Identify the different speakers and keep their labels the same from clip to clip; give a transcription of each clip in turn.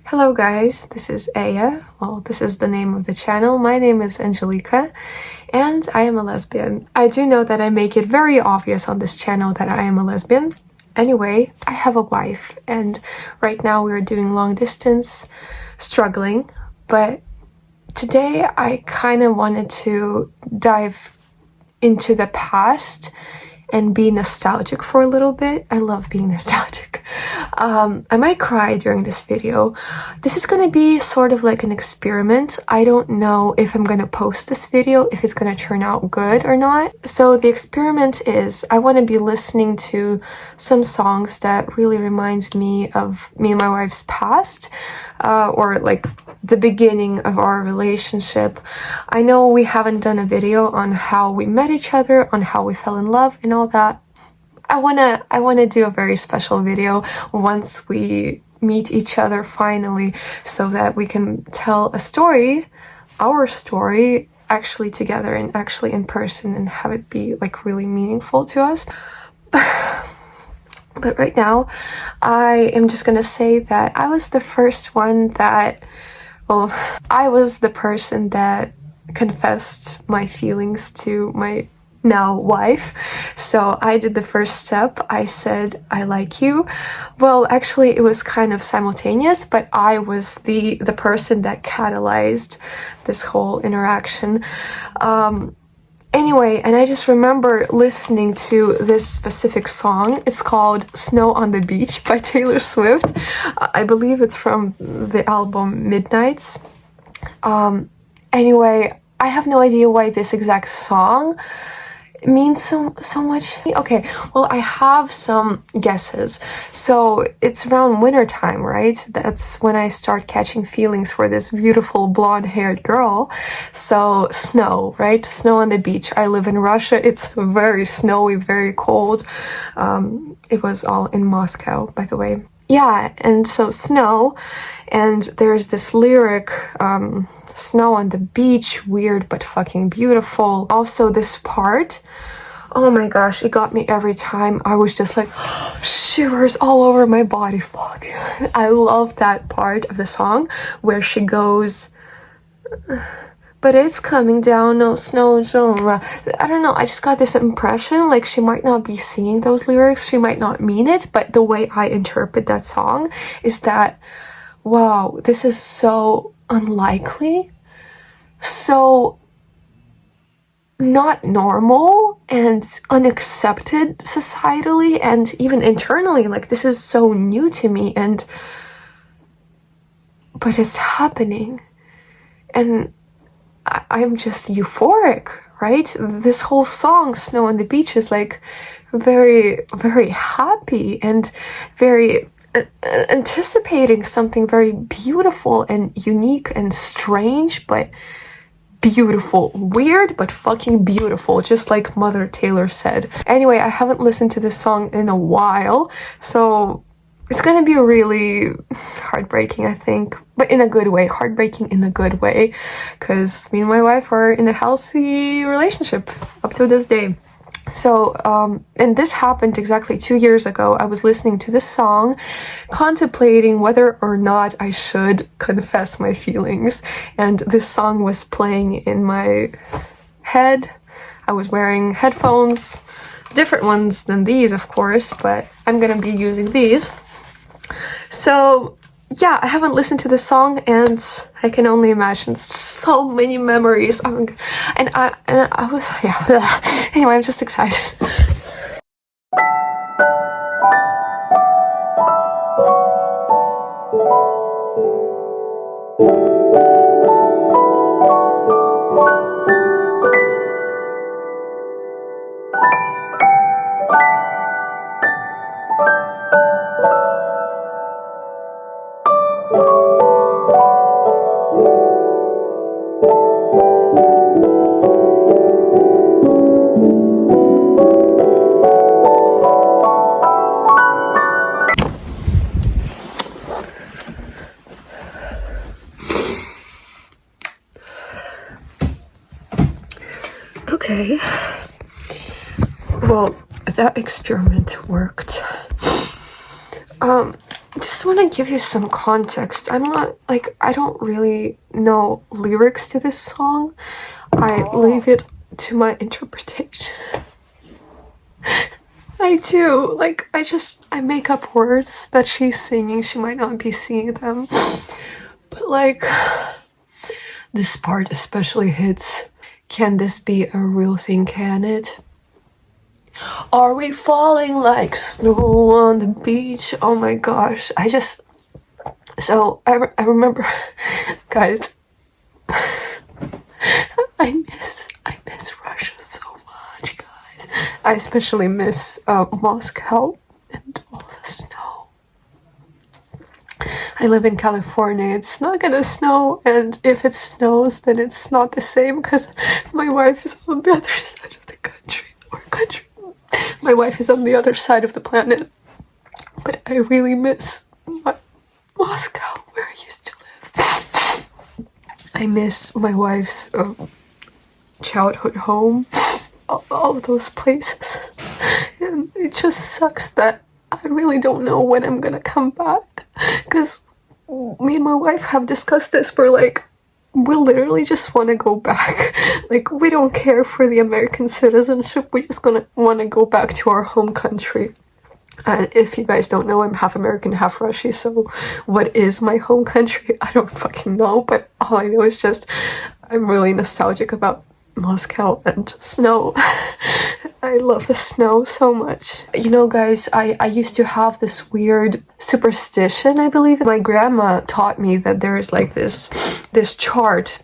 Speaker 1: Hello guys, this is Aya. Well, this is the name of the channel. My name is Angelica and I am a lesbian. I do know that I make it very obvious on this channel that I am a lesbian. Anyway, I have a wife and right now we are doing long distance, struggling, but today I kind of wanted to dive into the past and be nostalgic for a little bit. I love being nostalgic. I might cry during this video. This is gonna be sort of like an experiment. I don't know if I'm gonna post this video, if it's gonna turn out good or not. So the experiment is I want to be listening to some songs that really remind me of me and my wife's past, or like the beginning of our relationship. I know we haven't done a video on how we met each other, on how we fell in love and all that. I wanna do a very special video once we meet each other finally, so that we can tell a story, our story, actually together and actually in person, and have it be like really meaningful to us. But right now, I am just gonna say that I was the first one that, well, I was the person that confessed my feelings to my now wife. So I did the first step. I said, I like you. Well, actually it was kind of simultaneous, but I was the person that catalyzed this whole interaction. Anyway, and I just remember listening to this specific song. It's called Snow on the Beach by Taylor Swift. I believe it's from the album Midnights. Anyway, I have no idea why this exact song means so much. Okay, well, I have some guesses. So it's around winter time, right? That's when I start catching feelings for this beautiful blonde-haired girl. So snow, right? Snow on the beach. I live in Russia. It's very snowy, very cold. It was all in Moscow, by the way. Yeah, and so snow, and there's this lyric, snow on the beach, weird but fucking beautiful. Also this part, oh my gosh, it got me every time. I was just like shivers all over my body. Fuck, I love that part of the song where she goes, but it's coming down, no snow zone. I don't know, I just got this impression like she might not be singing those lyrics, she might not mean it, but the way I interpret that song is that, wow, this is so unlikely, so not normal and unaccepted societally and even internally. Like, this is so new to me, and but it's happening, and I'm just euphoric, right? This whole song, Snow on the Beach, is like very, very happy and very anticipating something very beautiful and unique and strange, but beautiful. Weird, but fucking beautiful, just like Mother Taylor said. Anyway, I haven't listened to this song in a while, so it's gonna be really heartbreaking, I think, but in a good way. Heartbreaking in a good way, because me and my wife are in a healthy relationship up to this day. So, and this happened exactly 2 years ago. I was listening to this song, contemplating whether or not I should confess my feelings, and this song was playing in my head. I was wearing headphones, different ones than these, of course, but I'm gonna be using these. So yeah, I haven't listened to the song and I can only imagine so many memories. And I was, yeah. Anyway, I'm just excited. Okay, well, that experiment worked. just want to give you some context. I'm not, like, I don't really know lyrics to this song. I leave it to my interpretation. I do. Like, I make up words that she's singing. She might not be seeing them. But, like, this part especially hits. Can this be a real thing, can it? Are we falling like snow on the beach? Oh my gosh. So, I remember, guys, I miss Russia so much, guys. I especially miss Moscow and all the snow. I live in California. It's not gonna snow, and if it snows, then it's not the same because my wife is on the other side of the country. My wife is on the other side of the planet. But I really miss Moscow, where I used to live. I miss my wife's childhood home, all those places. And it just sucks that I really don't know when I'm gonna come back. Because me and my wife have discussed this. We're like, we literally just want to go back. Like, we don't care for the American citizenship. We just want to go back to our home country. And if you guys don't know, I'm half American, half Russian, so what is my home country? I don't fucking know, but all I know is just I'm really nostalgic about Moscow and snow. I love the snow so much. You know, guys, I used to have this weird superstition, I believe. My grandma taught me that there is like this chart,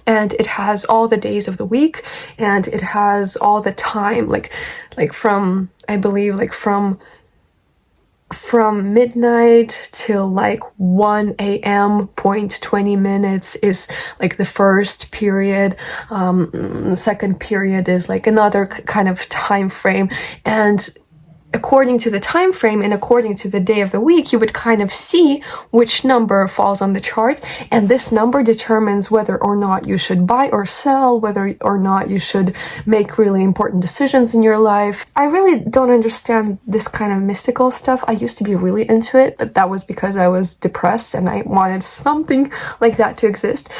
Speaker 1: and it has all the days of the week, and it has all the time, like from, I believe, like from midnight till like 1 a.m. point 20 minutes is like the first period. Second period is like another kind of time frame, and according to the time frame and according to the day of the week, you would kind of see which number falls on the chart, and this number determines whether or not you should buy or sell, whether or not you should make really important decisions in your life. I really don't understand this kind of mystical stuff. I used to be really into it, but that was because I was depressed and I wanted something like that to exist.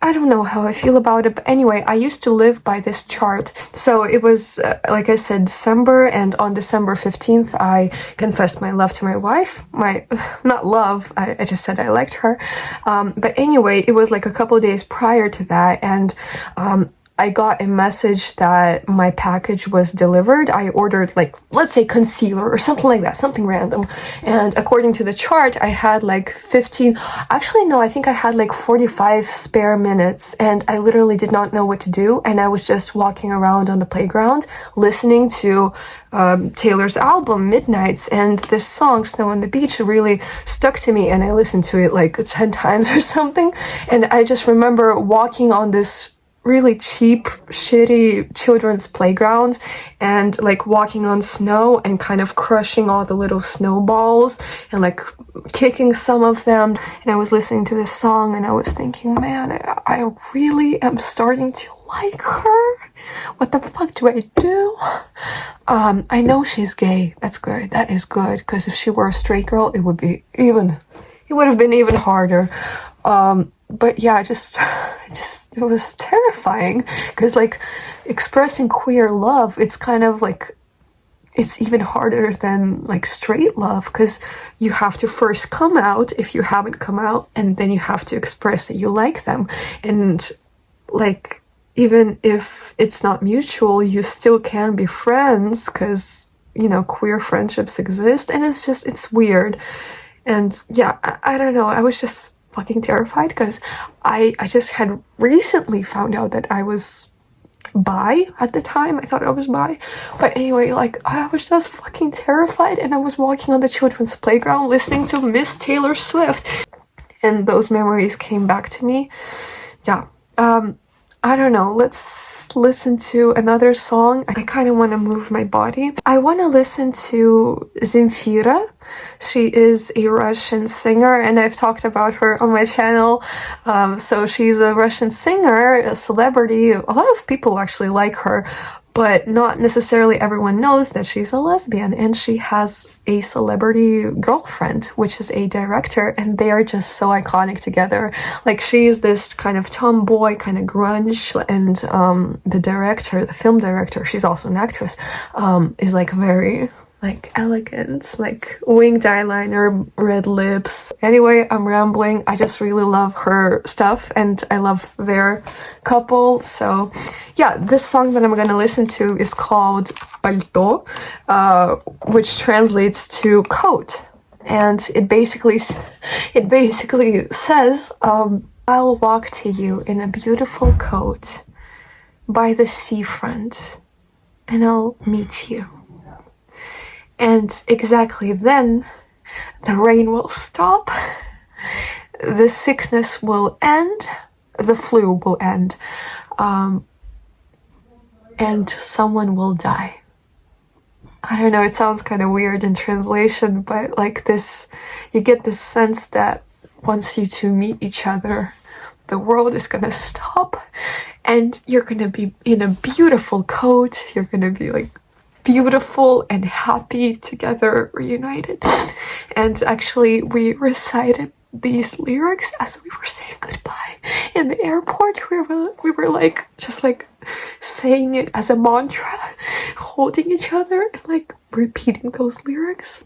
Speaker 1: I don't know how I feel about it, but anyway, I used to live by this chart. So it was, like I said, December, and on December 15th, I confessed my love to my wife. Not love, I just said I liked her. But anyway, it was like a couple days prior to that, and I got a message that my package was delivered. I ordered, like, let's say concealer or something like that, something random. And according to the chart, I had like 15, actually no, I think I had like 45 spare minutes, and I literally did not know what to do. And I was just walking around on the playground listening to Taylor's album, Midnights, and this song, Snow on the Beach, really stuck to me, and I listened to it like 10 times or something. And I just remember walking on this really cheap, shitty children's playground and like walking on snow and kind of crushing all the little snowballs and like kicking some of them. And I was listening to this song and I was thinking, man, I really am starting to like her. What the fuck do I do? I know she's gay. That's good. That is good. Because if she were a straight girl, it would have been even harder. But yeah, it was terrifying because like expressing queer love, it's kind of like, it's even harder than like straight love because you have to first come out if you haven't come out, and then you have to express that you like them. And like, even if it's not mutual, you still can be friends because, you know, queer friendships exist, and it's weird. And yeah, I don't know, I was just fucking terrified because I just had recently found out that I was bi. At the time I thought I was bi, but anyway, like, I was just fucking terrified, and I was walking on the children's playground listening to Miss Taylor Swift, and those memories came back to me. Yeah, I don't know, let's listen to another song. I kind of want to move my body. I want to listen to Zemfira. She is a Russian singer, and I've talked about her on my channel. So she's a Russian singer, a celebrity. A lot of people actually like her, but not necessarily everyone knows that she's a lesbian, and she has a celebrity girlfriend, which is a director, and they are just so iconic together. Like, she's this kind of tomboy, kind of grunge, and the director, the film director, she's also an actress, is like very like elegant, like winged eyeliner, red lips. Anyway, I'm rambling. I just really love her stuff, and I love their couple. So yeah, this song that I'm gonna listen to is called Palto, which translates to coat, and it basically says, I'll walk to you in a beautiful coat by the seafront, and I'll meet you. And exactly then, the rain will stop, the sickness will end, the flu will end, and someone will die. I don't know, it sounds kind of weird in translation, but like this, you get this sense that once you two meet each other, the world is gonna stop, and you're gonna be in a beautiful coat, you're gonna be like beautiful and happy together, reunited. And actually, we recited these lyrics as we were saying goodbye in the airport. We were like just like saying it as a mantra, holding each other and like repeating those lyrics.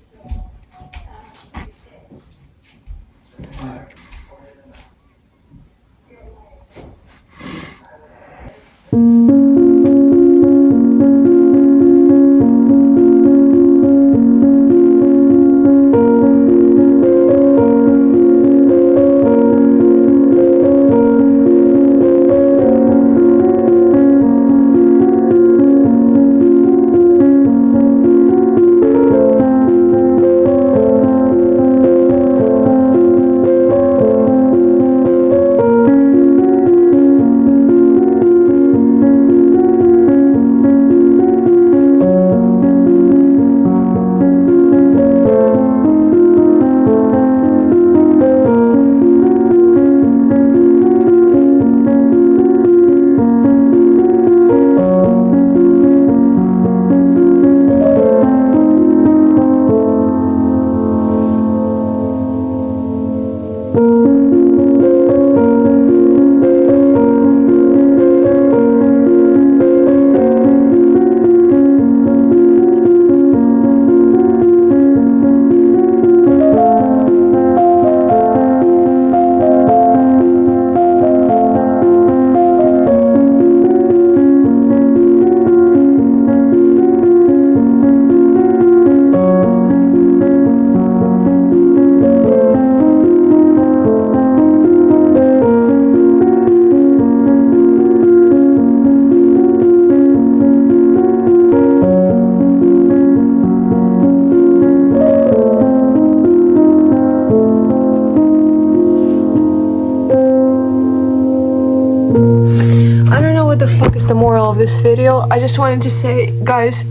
Speaker 1: The moral of this video, I just wanted to say, guys,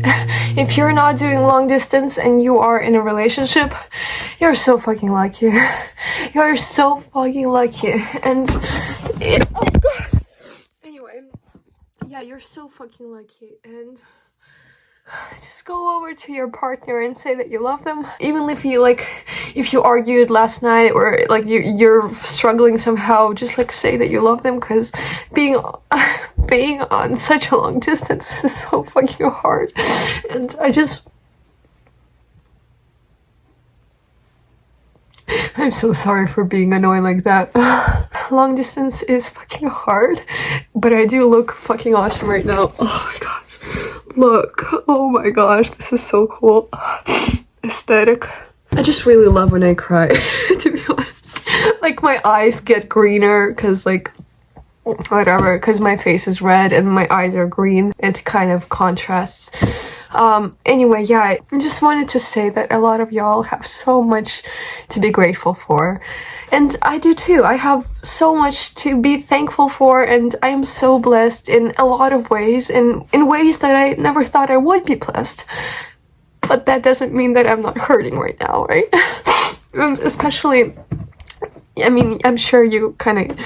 Speaker 1: if you're not doing long distance and you are in a relationship, you're so fucking lucky. You're so fucking lucky. And oh gosh. Anyway, yeah, you're so fucking lucky. And just go over to your partner and say that you love them. Even if you argued last night, or like you're struggling somehow, just like say that you love them, because being on such a long distance is so fucking hard. And I'm so sorry for being annoying like that. Long distance is fucking hard, but I do look fucking awesome right now. Oh my gosh. Look. Oh my gosh, this is so cool. Aesthetic. I just really love when I cry, to be honest. Like, my eyes get greener because like whatever, because my face is red and my eyes are green. It kind of contrasts. Anyway, yeah, I just wanted to say that a lot of y'all have so much to be grateful for, and I do too. I have so much to be thankful for, and I am so blessed in a lot of ways, in ways that I never thought I would be blessed. But that doesn't mean that I'm not hurting right now, right? And especially, I mean, I'm sure you kind of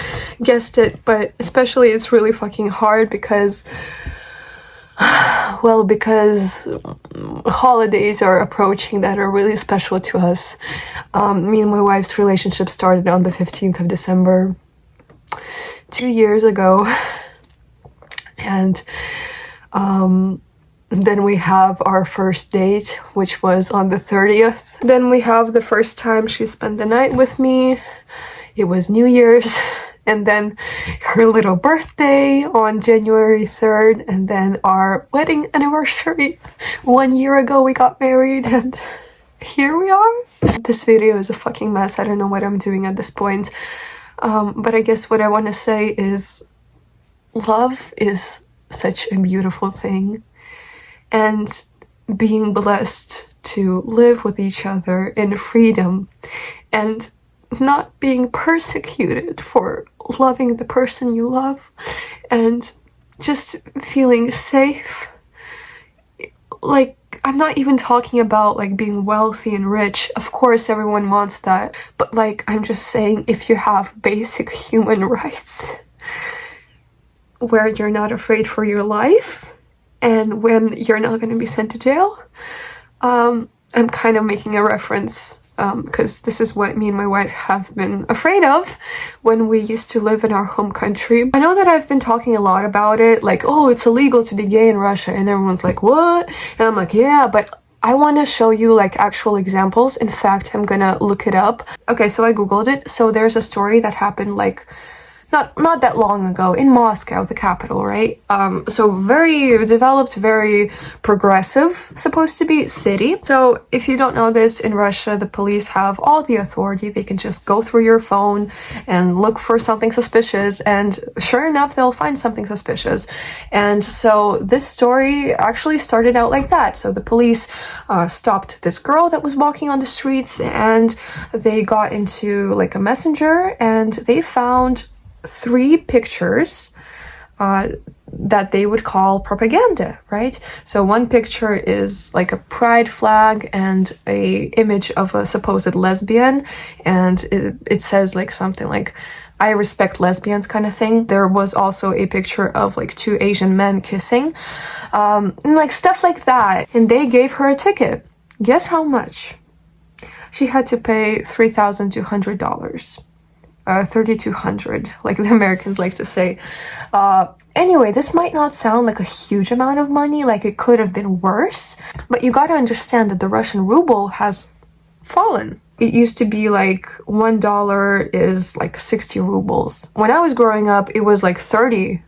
Speaker 1: guessed it, but especially it's really fucking hard because Well, because holidays are approaching that are really special to us. Me and my wife's relationship started on the 15th of December, 2 years ago. And then we have our first date, which was on the 30th. Then we have the first time she spent the night with me. It was New Year's. And then her little birthday on January 3rd. And then our wedding anniversary. 1 year ago we got married, and here we are. This video is a fucking mess. I don't know what I'm doing at this point. But I guess what I want to say is love is such a beautiful thing. And being blessed to live with each other in freedom and not being persecuted for loving the person you love and just feeling safe. Like, I'm not even talking about like being wealthy and rich. Of course everyone wants that, but like, I'm just saying, if you have basic human rights where you're not afraid for your life and when you're not going to be sent to jail. I'm kind of making a reference because this is what me and my wife have been afraid of when we used to live in our home country. I know that I've been talking a lot about it, like, oh, it's illegal to be gay in Russia, and everyone's like, what? And I'm like, yeah, but I want to show you like actual examples. In fact, I'm gonna look it up. Okay, so I googled it. So there's a story that happened like not that long ago in Moscow, the capital, right? So very developed, very progressive, supposed to be city. So if you don't know this, in Russia, the police have all the authority. They can just go through your phone and look for something suspicious, and sure enough, they'll find something suspicious. And so this story actually started out like that. So the police stopped this girl that was walking on the streets, and they got into like a messenger, and they found 3 pictures that they would call propaganda, right? So one picture is like a pride flag and a image of a supposed lesbian, and it says like something like, I respect lesbians kind of thing. There was also a picture of like 2 Asian men kissing, and like stuff like that. And they gave her a ticket. Guess how much? She had to pay $3,200. 3,200, like the Americans like to say. Anyway, this might not sound like a huge amount of money, like it could have been worse, but you gotta understand that the Russian ruble has fallen. It used to be like $1 is like 60 rubles. When I was growing up, it was like 30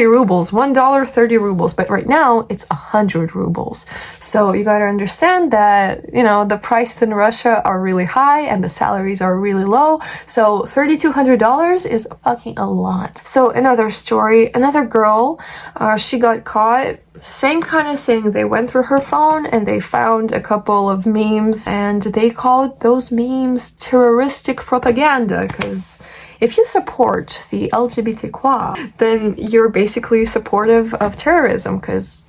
Speaker 1: rubles, $1, 30 rubles, but right now it's 100 rubles. So you gotta understand that, you know, the prices in Russia are really high and the salaries are really low. So $3,200 is fucking a lot. So another story, another girl, she got caught. Same kind of thing. They went through her phone and they found a couple of memes, and they called those memes terroristic propaganda, because if you support the LGBTQ, then you're basically supportive of terrorism, because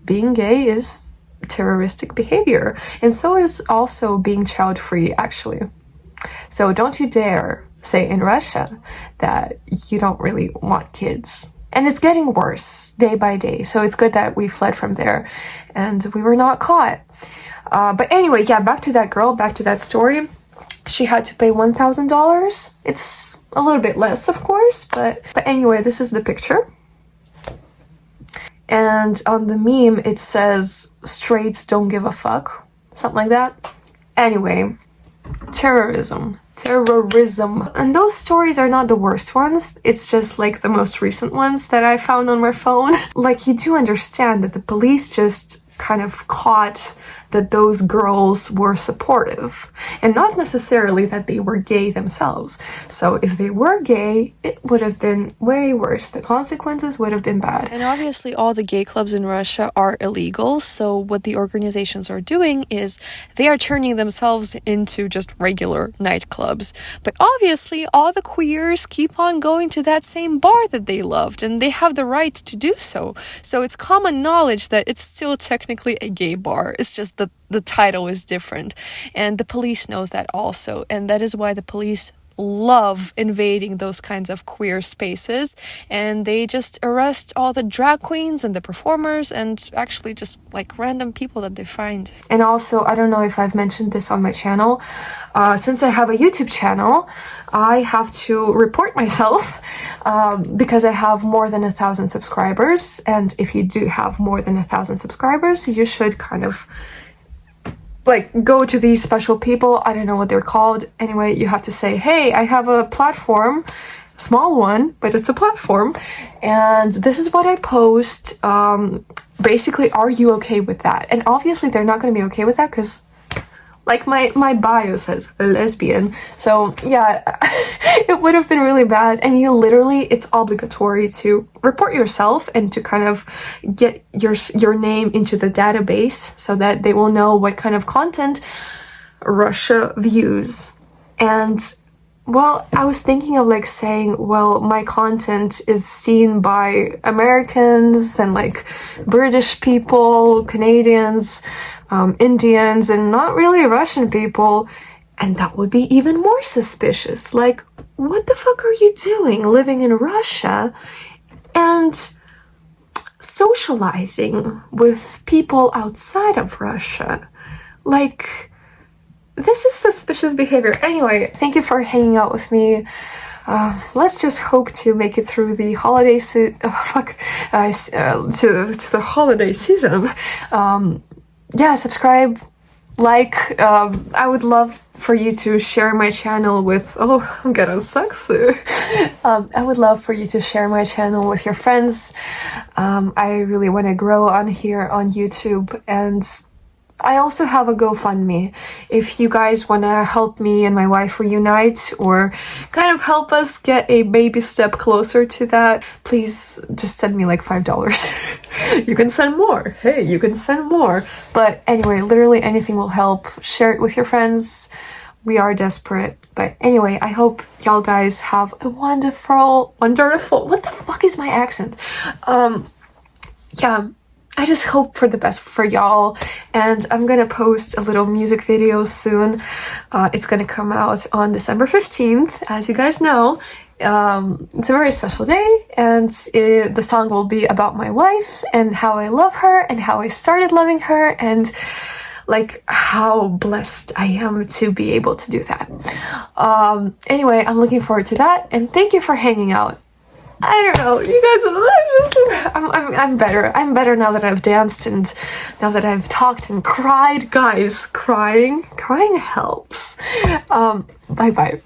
Speaker 1: being gay is terroristic behavior. And so is also being child-free, actually. So don't you dare say in Russia that you don't really want kids. And it's getting worse day by day. So it's good that we fled from there and we were not caught. But anyway, yeah, back to that girl, back to that story. She had to pay $1,000. It's a little bit less, of course, but anyway, this is the picture. And on the meme, it says, straights don't give a fuck. Something like that. Anyway, terrorism. And those stories are not the worst ones. It's just like the most recent ones that I found on my phone. Like, you do understand that the police just kind of caught that those girls were supportive, and not necessarily that they were gay themselves. So if they were gay, it would have been way worse. The consequences would have been bad.
Speaker 2: And obviously all the gay clubs in Russia are illegal, so what the organizations are doing is they are turning themselves into just regular nightclubs. But obviously all the queers keep on going to that same bar that they loved, and they have the right to do so. So it's common knowledge that it's still technically a gay bar. It's just the title is different, and the police knows that also, and that is why the police love invading those kinds of queer spaces, and they just arrest all the drag queens and the performers and actually just like random people that they find.
Speaker 1: And also, I don't know if I've mentioned this on my channel, since I have a YouTube channel, I have to report myself because I have more than 1,000 subscribers, and if you do have more than 1,000 subscribers, you should kind of like go to these special people. I don't know what they're called. Anyway, you have to say, hey, I have a platform, small one, but it's a platform, and this is what I post. Basically, are you okay with that? And obviously they're not going to be okay with that because like my bio says lesbian, so yeah, it would have been really bad. And you literally, it's obligatory to report yourself and to kind of get your name into the database so that they will know what kind of content Russia views. And well, I was thinking of like saying, well, my content is seen by Americans and like British people, Canadians, Indians, and not really Russian people, and that would be even more suspicious. Like, what the fuck are you doing living in Russia and socializing with people outside of Russia? Like, this is suspicious behavior. Anyway, thank you for hanging out with me. Let's just hope to make it through the holiday to the holiday season. Yeah, subscribe, like. I would love for you to share my channel with, oh, I'm getting sexy. I would love for you to share my channel with your friends. I really want to grow on here on YouTube, and I also have a GoFundMe. If you guys want to help me and my wife reunite or kind of help us get a baby step closer to that, please just send me like $5. You can send more. Hey, you can send more. But anyway, literally anything will help. Share it with your friends. We are desperate. But anyway, I hope y'all guys have a wonderful, what the fuck is my accent? Yeah. I just hope for the best for y'all, and I'm gonna post a little music video soon. It's gonna come out on December 15th, as you guys know. It's a very special day, and the song will be about my wife and how I love her and how I started loving her and like how blessed I am to be able to do that. Anyway, I'm looking forward to that, and thank you for hanging out. I don't know, you guys, I'm better. I'm better now that I've danced and now that I've talked and cried. Guys, crying helps. Bye-bye.